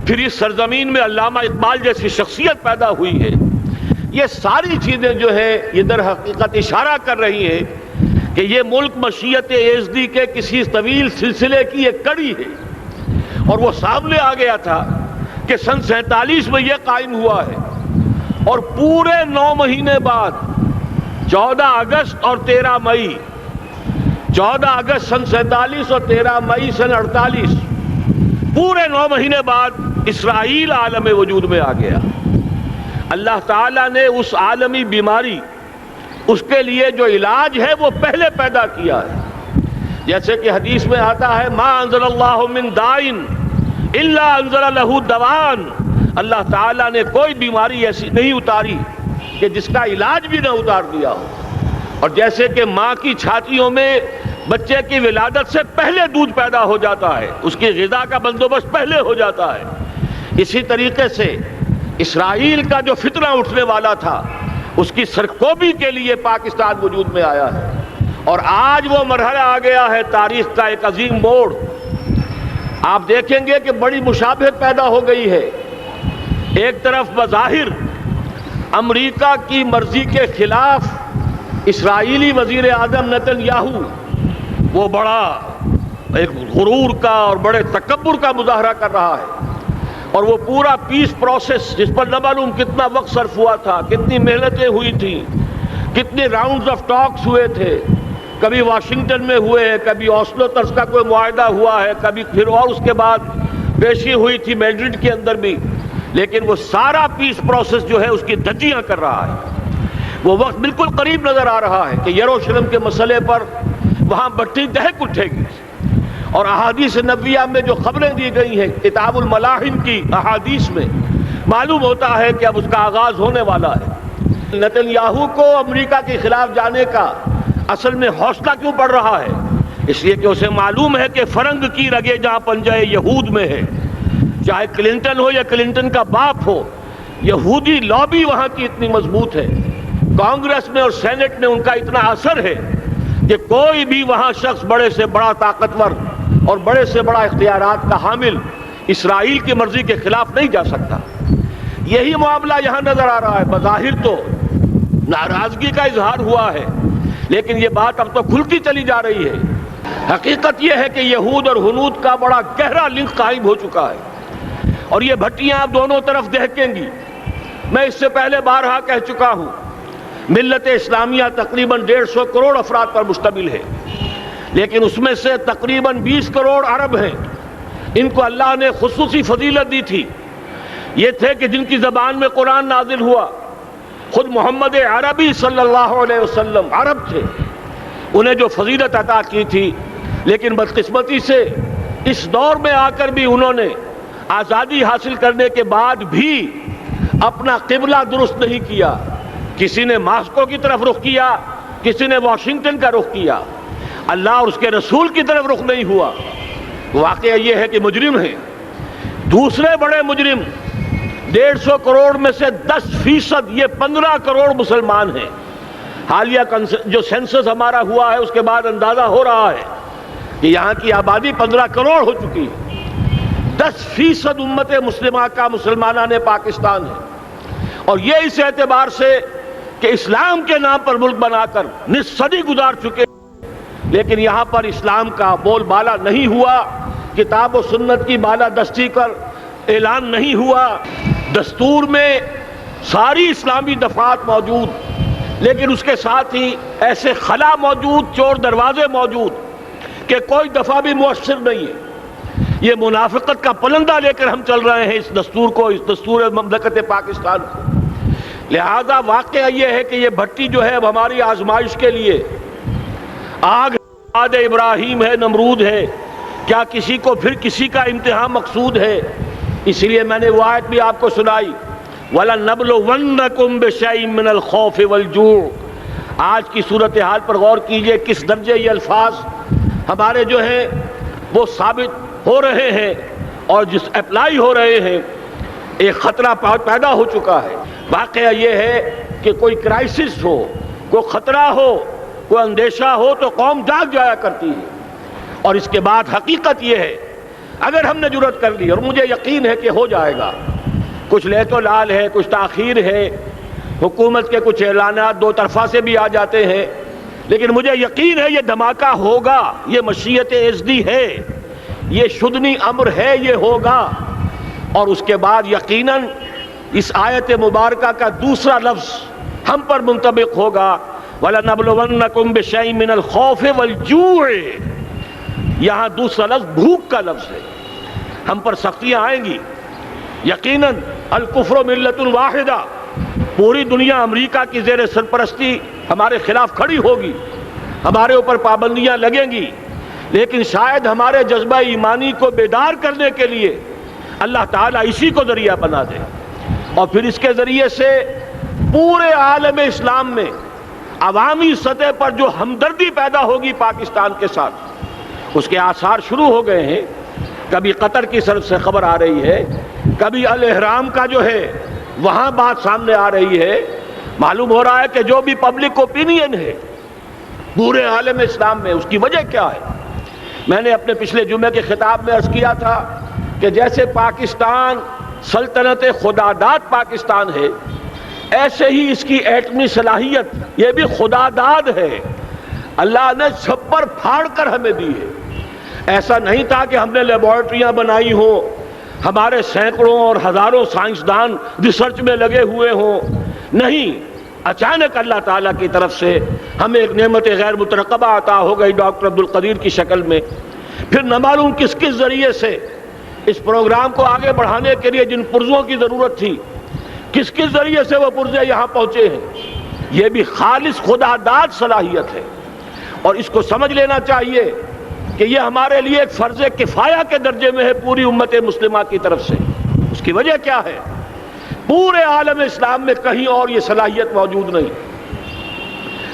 پھر اس سرزمین میں علامہ اقبال جیسی شخصیت پیدا ہوئی ہے. یہ ساری چیزیں جو ہے یہ در حقیقت اشارہ کر رہی ہیں کہ یہ ملک مشیت ایزدی کے کسی طویل سلسلے کی ایک کڑی ہے. اور وہ سامنے آ گیا تھا کہ سن 47 میں یہ قائم ہوا ہے، اور پورے 9 مہینے بعد 14 اگست اور 13 مئی، 14 اگست سن 47 اور 13 مئی سن 48، پورے 9 مہینے بعد اسرائیل عالم وجود میں آ گیا. اللہ تعالیٰ نے اس عالمی بیماری، اس کے لیے جو علاج ہے وہ پہلے پیدا کیا ہے. جیسے کہ حدیث میں آتا ہے ما انزل اللہ من دائن الا انزل له دوان، اللہ تعالیٰ نے کوئی بیماری ایسی نہیں اتاری کہ جس کا علاج بھی نہ اتار دیا ہو. اور جیسے کہ ماں کی چھاتیوں میں بچے کی ولادت سے پہلے دودھ پیدا ہو جاتا ہے، اس کی غذا کا بندوبست پہلے ہو جاتا ہے، اسی طریقے سے اسرائیل کا جو فتنہ اٹھنے والا تھا اس کی سرکوبی کے لیے پاکستان وجود میں آیا ہے. اور آج وہ مرحلہ آ گیا ہے تاریخ کا ایک عظیم موڑ. آپ دیکھیں گے کہ بڑی مشابہت پیدا ہو گئی ہے. ایک طرف بظاہر امریکہ کی مرضی کے خلاف اسرائیلی وزیر اعظم نتن یاہو وہ بڑا ایک غرور کا اور بڑے تکبر کا مظاہرہ کر رہا ہے، اور وہ پورا پیس پروسیس جس پر نہ معلوم کتنا وقت صرف ہوا تھا، کتنی محنتیں ہوئی تھیں، کتنے راؤنڈز آف ٹاکس ہوئے تھے، کبھی واشنگٹن میں ہوئے ہیں، کبھی اوسلو طرز کا کوئی معاہدہ ہوا ہے، کبھی پھر اور اس کے بعد پیشی ہوئی تھی میڈرڈ کے اندر بھی، لیکن وہ سارا پیس پروسیس جو ہے اس کی دھجیاں کر رہا ہے. وہ وقت بالکل قریب نظر آ رہا ہے کہ یروشلم کے مسئلے پر وہاں بٹی دہک اٹھے گی. اور احادیث نبویہ میں جو خبریں دی گئی ہیں کتاب الملاحم کی احادیث میں معلوم ہوتا ہے کہ اب اس کا آغاز ہونے والا ہے. نتن یاہو کو امریکہ کے خلاف جانے کا اصل میں حوصلہ کیوں پڑ رہا ہے؟ اس لیے کہ اسے معلوم ہے کہ فرنگ کی رگیں جہاں پنجہ یہود میں ہے، چاہے کلنٹن ہو یا کلنٹن کا باپ ہو، یہودی لابی وہاں کی اتنی مضبوط ہے، کانگریس میں اور سینٹ میں ان کا اتنا اثر ہے کہ کوئی بھی وہاں شخص بڑے سے بڑا طاقتور اور بڑے سے بڑا اختیارات کا حامل اسرائیل کی مرضی کے خلاف نہیں جا سکتا. یہی معاملہ یہاں نظر آ رہا ہے. بظاہر تو ناراضگی کا اظہار ہوا ہے، لیکن یہ بات اب تو کھلتی چلی جا رہی ہے. حقیقت یہ ہے کہ یہود اور ہنود کا بڑا گہرا لنک قائم ہو چکا ہے، اور یہ بھٹیاں اب دونوں طرف دہکیں گی. میں اس سے پہلے بارہا کہہ چکا ہوں، ملت اسلامیہ تقریباً 150 کروڑ افراد پر مشتمل ہے، لیکن اس میں سے تقریباً 20 کروڑ عرب ہیں. ان کو اللہ نے خصوصی فضیلت دی تھی. یہ تھے کہ جن کی زبان میں قرآن نازل ہوا، خود محمد عربی صلی اللہ علیہ وسلم عرب تھے، انہیں جو فضیلت عطا کی تھی. لیکن بدقسمتی سے اس دور میں آ کر بھی انہوں نے آزادی حاصل کرنے کے بعد بھی اپنا قبلہ درست نہیں کیا. کسی نے ماسکو کی طرف رخ کیا، کسی نے واشنگٹن کا رخ کیا، اللہ اور اس کے رسول کی طرف رخ نہیں ہوا. واقعہ یہ ہے کہ مجرم ہیں. دوسرے بڑے مجرم 150 کروڑ میں سے 10% یہ 15 کروڑ مسلمان ہیں. حالیہ جو سینسس ہمارا ہوا ہے اس کے بعد اندازہ ہو رہا ہے کہ یہاں کی آبادی 15 کروڑ ہو چکی ہے. 10% امت مسلمہ کا مسلمانان پاکستان ہے. اور یہ اس اعتبار سے کہ اسلام کے نام پر ملک بنا کر نصف صدی گزار چکے، لیکن یہاں پر اسلام کا بول بالا نہیں ہوا، کتاب و سنت کی بالا دستی کر اعلان نہیں ہوا. دستور میں ساری اسلامی دفعات موجود، لیکن اس کے ساتھ ہی ایسے خلا موجود، چور دروازے موجود کہ کوئی دفعہ بھی مؤثر نہیں ہے. یہ منافقت کا پلندہ لے کر ہم چل رہے ہیں اس دستور کو، اس دستور مملکت پاکستان کو. لہذا واقعہ یہ ہے کہ یہ بھٹی جو ہے اب ہماری آزمائش کے لیے آگ آد ابراہیم ہے، نمرود ہے. کیا کسی کو پھر کسی کا امتحان مقصود ہے؟ اس لیے میں نے وہ آیت بھی آپ کو سنائی، وَلَنَّبْلُوَنَّكُمْ بِشَيْءٍ مِّنَ الْخَوْفِ وَالْجُوعِ. آج کی صورتحال پر غور کیجئے، کس درجے یہ الفاظ ہمارے جو ہیں وہ ثابت ہو رہے ہیں اور جس اپلائی ہو رہے ہیں. ایک خطرہ پیدا ہو چکا ہے. واقعہ یہ ہے کہ کوئی کرائسس ہو، کوئی خطرہ ہو، کوئی اندیشہ ہو تو قوم جاگ جایا کرتی ہے. اور اس کے بعد حقیقت یہ ہے اگر ہم نے جرأت کر لی، اور مجھے یقین ہے کہ ہو جائے گا، کچھ لیت و لال ہے، کچھ تاخیر ہے، حکومت کے کچھ اعلانات دو طرفہ سے بھی آ جاتے ہیں، لیکن مجھے یقین ہے یہ دھماکہ ہوگا، یہ مشیت ازدی ہے، یہ شدنی امر ہے، یہ ہوگا۔ اور اس کے بعد یقیناً اس آیت مبارکہ کا دوسرا لفظ ہم پر منطبق ہوگا، وَلَنَبْلُوَنَّكُمْ بِشَيْءٍ مِّنَ الْخَوْفِ وَالْجُوعِ۔ یہاں دوسرا لفظ بھوک کا لفظ ہے، ہم پر سختیاں آئیں گی یقیناً۔ الکفر ملت واحدہ، پوری دنیا امریکہ کی زیر سرپرستی ہمارے خلاف کھڑی ہوگی، ہمارے اوپر پابندیاں لگیں گی، لیکن شاید ہمارے جذبہ ایمانی کو بیدار کرنے کے لیے اللہ تعالیٰ اسی کو ذریعہ بنا دے، اور پھر اس کے ذریعے سے پورے عالم اسلام میں عوامی سطح پر جو ہمدردی پیدا ہوگی پاکستان کے ساتھ، اس کے آثار شروع ہو گئے ہیں۔ کبھی قطر کی طرف سے خبر آ رہی ہے، کبھی الاحرام کا جو ہے وہاں بات سامنے آ رہی ہے۔ معلوم ہو رہا ہے کہ جو بھی پبلک اوپینین ہے پورے عالم اسلام میں، اس کی وجہ کیا ہے؟ میں نے اپنے پچھلے جمعے کے خطاب میں عرض کیا تھا کہ جیسے پاکستان سلطنت خداداد پاکستان ہے، ایسے ہی اس کی ایٹمی صلاحیت یہ بھی خداداد ہے، اللہ نے چھپر پھاڑ کر ہمیں دی ہے۔ ایسا نہیں تھا کہ ہم نے لیبارٹریاں بنائی ہوں، ہمارے سینکڑوں اور ہزاروں سائنسدان ریسرچ میں لگے ہوئے ہوں، نہیں، اچانک اللہ تعالیٰ کی طرف سے ہمیں ایک نعمت غیر مترقبہ عطا ہو گئی ڈاکٹر عبدالقدیر کی شکل میں۔ پھر نہ معلوم کس کس ذریعے سے اس پروگرام کو آگے بڑھانے کے لیے جن پرزوں کی ضرورت تھی، کس کس ذریعے سے وہ پرزے یہاں پہنچے ہیں، یہ بھی خالص خداداد صلاحیت ہے، اور اس کو سمجھ لینا چاہیے کہ یہ ہمارے لیے ایک فرض کفایہ کے درجے میں ہے پوری امت مسلمہ کی طرف سے۔ اس کی وجہ کیا ہے؟ پورے عالم اسلام میں کہیں اور یہ صلاحیت موجود نہیں۔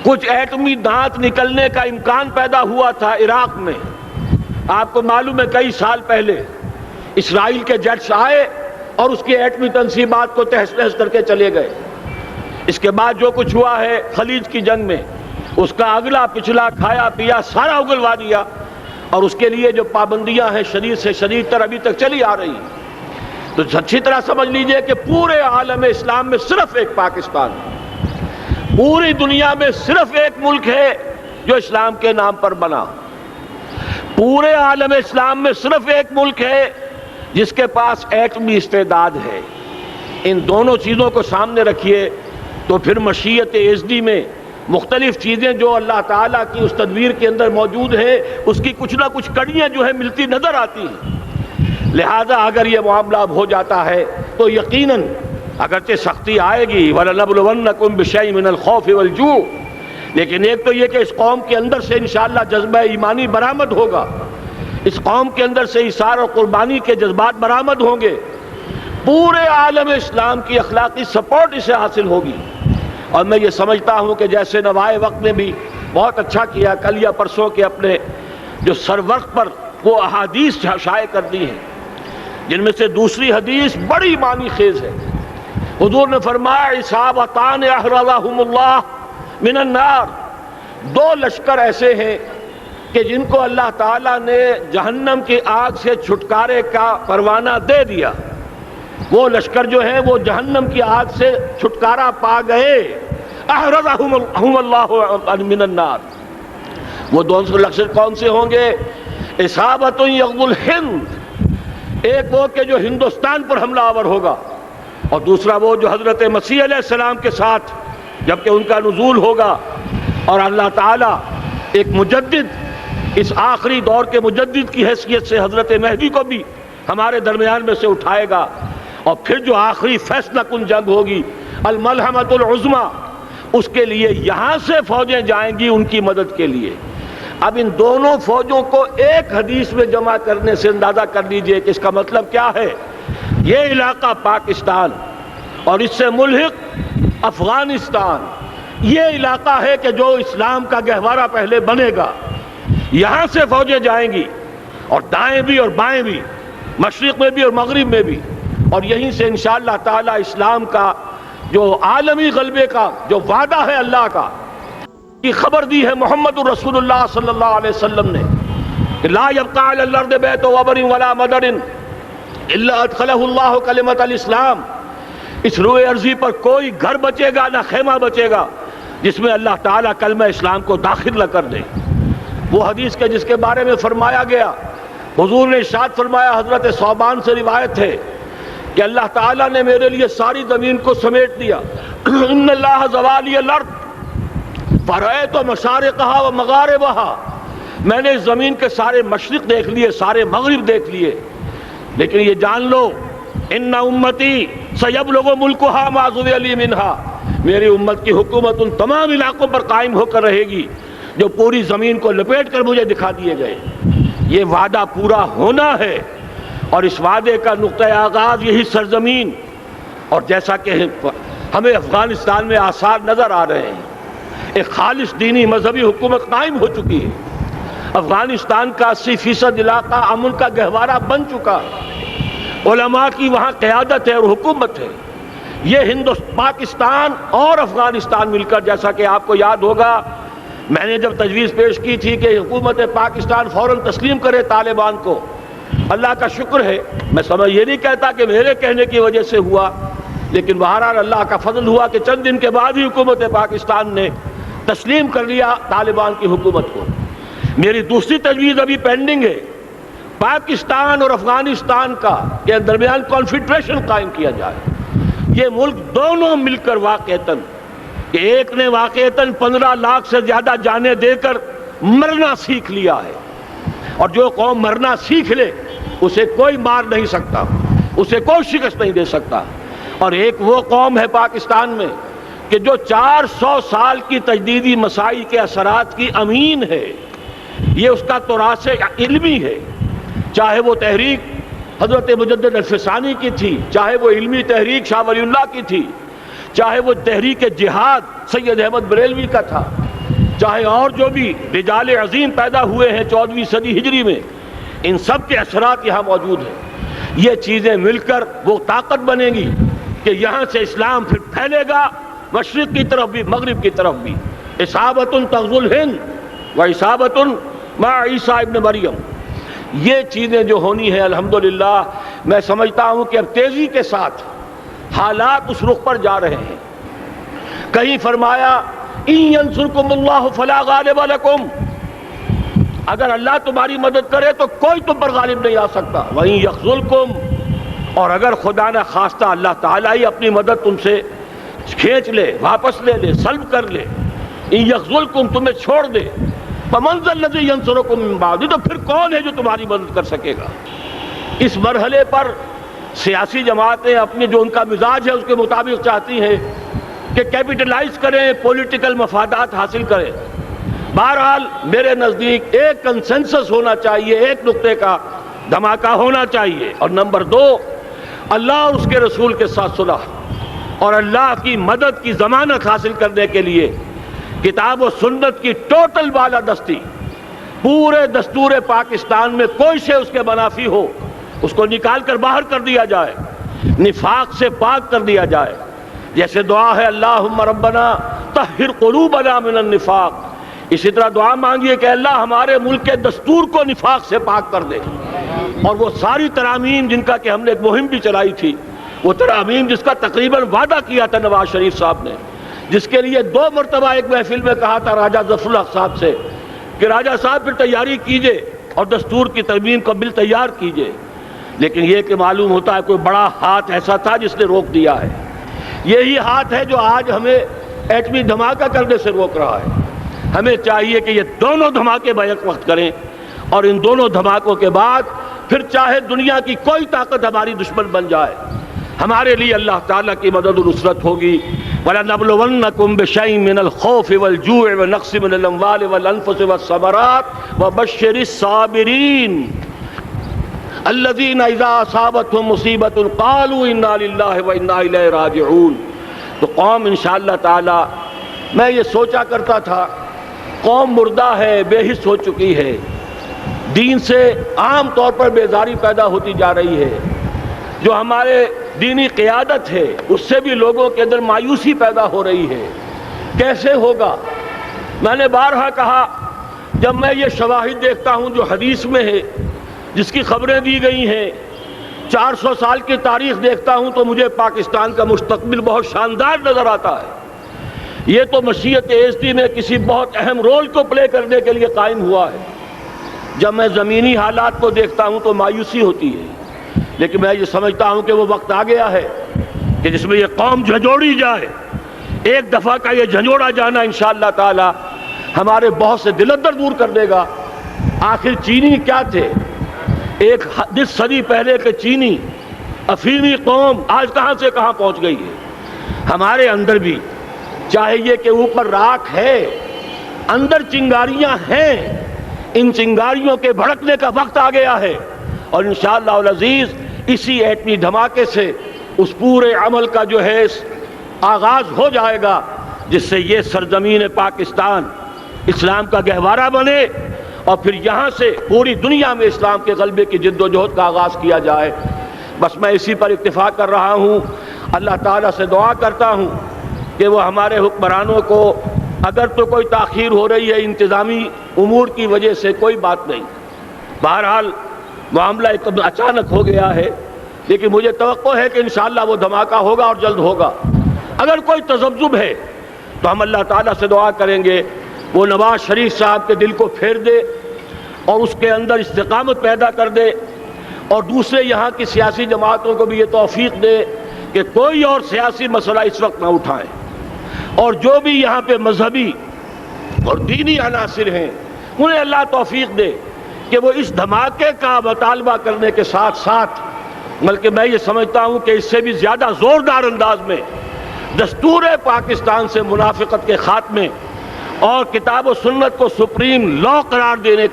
کچھ ایٹمی دانت نکلنے کا امکان پیدا ہوا تھا عراق میں، آپ کو معلوم ہے کئی سال پہلے اسرائیل کے جیٹس آئے اور اس کی ایٹمی تنصیبات کو تہس نہس کر کے چلے گئے۔ اس کے بعد جو کچھ ہوا ہے خلیج کی جنگ میں، اس کا اگلا پچھلا کھایا پیا سارا اگلوا دیا، اور اس کے لیے جو پابندیاں ہیں شدید سے شدید تر ابھی تک چلی آ رہی ہیں۔ تو اچھی طرح سمجھ لیجئے کہ پورے عالم اسلام میں صرف ایک پاکستان ہے، پوری دنیا میں صرف ایک ملک ہے جو اسلام کے نام پر بنا، پورے عالم اسلام میں صرف ایک ملک ہے جس کے پاس ایٹمی استعداد ہے۔ ان دونوں چیزوں کو سامنے رکھیے تو پھر مشیت ازدی میں مختلف چیزیں جو اللہ تعالیٰ کی اس تدبیر کے اندر موجود ہیں، اس کی کچھ نہ کچھ کڑیاں جو ہے ملتی نظر آتی ہیں۔ لہذا اگر یہ معاملہ اب ہو جاتا ہے تو یقیناً اگرچہ سختی آئے گی، وَلَنَبْلُوَنَّكُمْ بِشَيْءٍ مِّنَ الْخَوْفِ وَالْجُوعِ، لیکن ایک تو یہ کہ اس قوم کے اندر سے انشاءاللہ جذبہ ایمانی برآمد ہوگا، اس قوم کے اندر سے ایثار اور قربانی کے جذبات برآمد ہوں گے، پورے عالم اسلام کی اخلاقی سپورٹ اسے حاصل ہوگی۔ اور میں یہ سمجھتا ہوں کہ جیسے نوائے وقت نے بھی بہت اچھا کیا، کل یا پرسوں کے اپنے جو سر وقت پر وہ احادیث شائع کر دی ہیں، جن میں سے دوسری حدیث بڑی معنی خیز ہے۔ حضور نے فرمایا اصابتان احرزہم اللہ من النار، دو لشکر ایسے ہیں کہ جن کو اللہ تعالیٰ نے جہنم کی آگ سے چھٹکارے کا پروانہ دے دیا، وہ لشکر جو ہیں وہ جہنم کی آگ سے چھٹکارا پا گئے، احرزہم اللہ من النار۔ وہ دونوں لشکر کون سے ہوں گے؟ اصابت یغزو الہند، ایک وہ کہ جو ہندوستان پر حملہ آور ہوگا، اور دوسرا وہ جو حضرت مسیح علیہ السلام کے ساتھ جبکہ ان کا نزول ہوگا، اور اللہ تعالیٰ ایک مجدد، اس آخری دور کے مجدد کی حیثیت سے حضرت مہدی کو بھی ہمارے درمیان میں سے اٹھائے گا، اور پھر جو آخری فیصلہ کن جنگ ہوگی الملحمۃ العظمیٰ، اس کے لیے یہاں سے فوجیں جائیں گی ان کی مدد کے لیے۔ اب ان دونوں فوجوں کو ایک حدیث میں جمع کرنے سے اندازہ کر لیجئے کہ اس کا مطلب کیا ہے۔ یہ علاقہ پاکستان اور اس سے ملحق افغانستان، یہ علاقہ ہے کہ جو اسلام کا گہوارہ پہلے بنے گا، یہاں سے فوجیں جائیں گی، اور دائیں بھی اور بائیں بھی، مشرق میں بھی اور مغرب میں بھی، اور یہیں سے انشاءاللہ تعالی اسلام کا جو عالمی غلبے کا جو وعدہ ہے اللہ کا، کی خبر دی ہے محمد الرسول اللہ صلی اللہ علیہ وسلم نے، کہ لا یبقى علی الارض بیت وبر ولا مدر الا ادخلہ اللہ کلمۃ الاسلام، اس روئے ارضی پر کوئی گھر بچے گا نہ خیمہ بچے گا جس میں اللہ تعالیٰ کلمہ اسلام کو داخل نہ کر دے۔ وہ حدیث کے جس کے بارے میں فرمایا گیا، حضور نے ارشاد فرمایا، حضرت ثوبان سے روایت ہے کہ اللہ تعالیٰ نے میرے لیے ساری زمین کو سمیٹ دیا۔ ان اللہ زوالی الارض فرأیت مشارقہا و مغاربہا، میں نے اس زمین کے سارے مشرق دیکھ لیے، سارے مغرب دیکھ لیے، لیکن یہ جان لو ان امتی سیبلغ ملکہا ما ذوی لی منہا، میری امت کی حکومت ان تمام علاقوں پر قائم ہو کر رہے گی جو پوری زمین کو لپیٹ کر مجھے دکھا دیے گئے۔ یہ وعدہ پورا ہونا ہے، اور اس وعدے کا نقطہ آغاز یہی سرزمین، اور جیسا کہ ہمیں افغانستان میں آثار نظر آ رہے ہیں، ایک خالص دینی مذہبی حکومت قائم ہو چکی ہے۔ افغانستان کا 80% علاقہ امن کا گہوارہ بن چکا، علماء کی وہاں قیادت ہے اور حکومت ہے۔ یہ پاکستان اور افغانستان مل کر، جیسا کہ آپ کو یاد ہوگا میں نے جب تجویز پیش کی تھی کہ حکومت پاکستان فوراً تسلیم کرے طالبان کو، اللہ کا شکر ہے، میں یہ نہیں کہتا کہ میرے کہنے کی وجہ سے ہوا، لیکن بہرحال اللہ کا فضل ہوا کہ چند دن کے بعد ہی حکومت پاکستان نے تسلیم کر لیا طالبان کی حکومت کو۔ میری دوسری تجویز ابھی پینڈنگ ہے، پاکستان اور افغانستان کا کے درمیان کانفیڈریشن قائم کیا جائے۔ یہ ملک دونوں مل کر واقعتاً، کہ ایک نے واقعتاً 15 لاکھ سے زیادہ جانیں دے کر مرنا سیکھ لیا ہے، اور جو قوم مرنا سیکھ لے اسے کوئی مار نہیں سکتا، اسے کوئی شکست نہیں دے سکتا۔ اور ایک وہ قوم ہے پاکستان میں کہ جو 400 سال کی تجدیدی مسائل کے اثرات کی امین ہے، یہ اس کا تراث علمی ہے، چاہے وہ تحریک حضرت مجدد الفسانی کی تھی، چاہے وہ علمی تحریک شاہ ولی اللہ کی تھی، چاہے وہ تحریک جہاد سید احمد بریلوی کا تھا، چاہے اور جو بھی رجال عظیم پیدا ہوئے ہیں 14ویں صدی ہجری میں، ان سب کے اثرات یہاں موجود ہیں۔ یہ چیزیں مل کر وہ طاقت بنے گی کہ یہاں سے اسلام پھر پھیلے گا، مشرق کی طرف بھی مغرب کی طرف بھی۔ اصابۃ تغزو الہند و اصابۃ مع عیسیٰ ابن مریم، یہ چیزیں جو ہونی ہیں الحمدللہ میں سمجھتا ہوں کہ اب تیزی کے ساتھ حالات اس رخ پر جا رہے ہیں۔ کہیں فرمایا ان ینصرکم اللہ فلا غالب لکم، اگر اللہ تمہاری مدد کرے تو کوئی تم پر غالب نہیں آ سکتا، وَإِن یخذلکم، اور اگر خدا نہ خواستہ اللہ تعالیٰ ہی اپنی مدد تم سے کھینچ لے، واپس لے لے، سلب کر لے، ان یخذلکم، تمہیں چھوڑ دے، فمن ذا الذی ینصرکم من بعد، تو پھر کون ہے جو تمہاری مدد کر سکے گا۔ اس مرحلے پر سیاسی جماعتیں اپنے جو ان کا مزاج ہے اس کے مطابق چاہتی ہیں کہ کیپٹلائز کریں، پولیٹیکل مفادات حاصل کریں۔ بہرحال میرے نزدیک ایک کنسنسس ہونا چاہیے، ایک نقطے کا دھماکہ ہونا چاہیے، اور نمبر 2 اللہ اور اس کے رسول کے ساتھ صلح اور اللہ کی مدد کی ضمانت حاصل کرنے کے لیے کتاب و سنت کی ٹوٹل بالادستی، پورے دستور پاکستان میں کوئی شے اس کے منافی ہو اس کو نکال کر باہر کر دیا جائے، نفاق سے پاک کر دیا جائے۔ جیسے دعا ہے اللہم ربنا طہر قلوبنا من النفاق، اسی طرح دعا مانگیے کہ اللہ ہمارے ملک کے دستور کو نفاق سے پاک کر دے۔ اور وہ ساری ترامیم جن کا کہ ہم نے ایک مہم بھی چلائی تھی، وہ ترامیم جس کا تقریباً وعدہ کیا تھا نواز شریف صاحب نے، جس کے لیے 2 مرتبہ ایک محفل میں کہا تھا راجہ ظفر الحق صاحب سے کہ راجہ صاحب پھر تیاری کیجئے اور دستور کی ترمیم کا بل تیار کیجئے، لیکن یہ کہ معلوم ہوتا ہے کوئی بڑا ہاتھ ایسا تھا جس نے روک دیا ہے۔ یہی ہاتھ ہے جو آج ہمیں ایٹمی دھماکہ کرنے سے روک رہا ہے۔ ہمیں چاہیے کہ یہ دونوں دھماکے بیک وقت کریں، اور ان دونوں دھماکوں کے بعد پھر چاہے دنیا کی کوئی طاقت ہماری دشمن بن جائے، ہمارے لیے اللہ تعالیٰ کی مدد و نصرت ہوگی۔ وَلَنَبْلُوَنَّكُمْ بِشَيْءٍ مِّنَ الْخَوْفِ وَالْجُوعِ وَنَقْصٍ مِّنَ الْأَمْوَالِ وَالْأَنفُسِ وَالثَّمَرَاتِ وَبَشِّرِ الصَّابِرِينَ الَّذِينَ إِذَا أَصَابَتْهُمْ مُصِيبَةٌ قَالُوا إِنَّا لِلَّهِ وَإِنَّا إِلَيْهِ رَاجِعُونَ۔ تو قوم انشاءاللہ تعالی، میں یہ سوچا کرتا تھا قوم مردہ ہے، بے حس ہو چکی ہے، دین سے عام طور پر بیزاری پیدا ہوتی جا رہی ہے، جو ہمارے دینی قیادت ہے اس سے بھی لوگوں کے اندر مایوسی پیدا ہو رہی ہے۔ کیسے ہوگا؟ میں نے بارہا کہا جب میں یہ شواہد دیکھتا ہوں جو حدیث میں ہے، جس کی خبریں دی گئی ہیں، 400 سال کی تاریخ دیکھتا ہوں، تو مجھے پاکستان کا مستقبل بہت شاندار نظر آتا ہے۔ یہ تو مشیت ایزدی میں کسی بہت اہم رول کو پلے کرنے کے لیے قائم ہوا ہے۔ جب میں زمینی حالات کو دیکھتا ہوں تو مایوسی ہوتی ہے، لیکن میں یہ سمجھتا ہوں کہ وہ وقت آ گیا ہے کہ جس میں یہ قوم جھنجھوڑی جائے۔ ایک دفعہ کا یہ جھنجھوڑا جانا انشاءاللہ تعالی ہمارے بہت سے دل اندر دور کر دے گا۔ آخر چینی کیا تھے؟ ایک 10 صدی پہلے کے چینی افیمی قوم آج کہاں سے کہاں پہنچ گئی ہے۔ ہمارے اندر بھی چاہے یہ کہ اوپر راکھ ہے، اندر چنگاریاں ہیں، ان چنگاریوں کے بھڑکنے کا وقت آ گیا ہے، اور انشاءاللہ العزیز اسی ایٹمی دھماکے سے اس پورے عمل کا جو ہے آغاز ہو جائے گا، جس سے یہ سرزمین پاکستان اسلام کا گہوارہ بنے، اور پھر یہاں سے پوری دنیا میں اسلام کے غلبے کی جد و جہد کا آغاز کیا جائے۔ بس میں اسی پر اکتفا کر رہا ہوں۔ اللہ تعالیٰ سے دعا کرتا ہوں کہ وہ ہمارے حکمرانوں کو، اگر تو کوئی تاخیر ہو رہی ہے انتظامی امور کی وجہ سے، کوئی بات نہیں، بہرحال معاملہ ایک اچانک ہو گیا ہے، لیکن مجھے توقع ہے کہ انشاءاللہ وہ دھماکہ ہوگا اور جلد ہوگا۔ اگر کوئی تذبذب ہے تو ہم اللہ تعالیٰ سے دعا کریں گے وہ نواز شریف صاحب کے دل کو پھیر دے اور اس کے اندر استقامت پیدا کر دے، اور دوسرے یہاں کی سیاسی جماعتوں کو بھی یہ توفیق دے کہ کوئی اور سیاسی مسئلہ اس وقت نہ اٹھائیں، اور جو بھی یہاں پہ مذہبی اور دینی عناصر ہیں انہیں اللہ توفیق دے کہ وہ اس دھماکے کا مطالبہ کرنے کے ساتھ ساتھ، بلکہ میں یہ سمجھتا ہوں کہ اس سے بھی زیادہ زوردار انداز میں دستور پاکستان سے منافقت کے خاتمے اور کتاب و سنت کو سپریم لا قرار دینے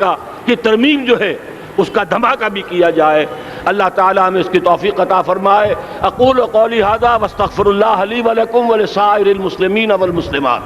کی ترمیم جو ہے اس کا دھماکہ بھی کیا جائے۔ اللہ تعالیٰ ہمیں اس کی توفیق عطا فرمائے۔ اقول قولی ھذا واستغفر اللہ لی ولکم ولسائر المسلمین والمسلمات۔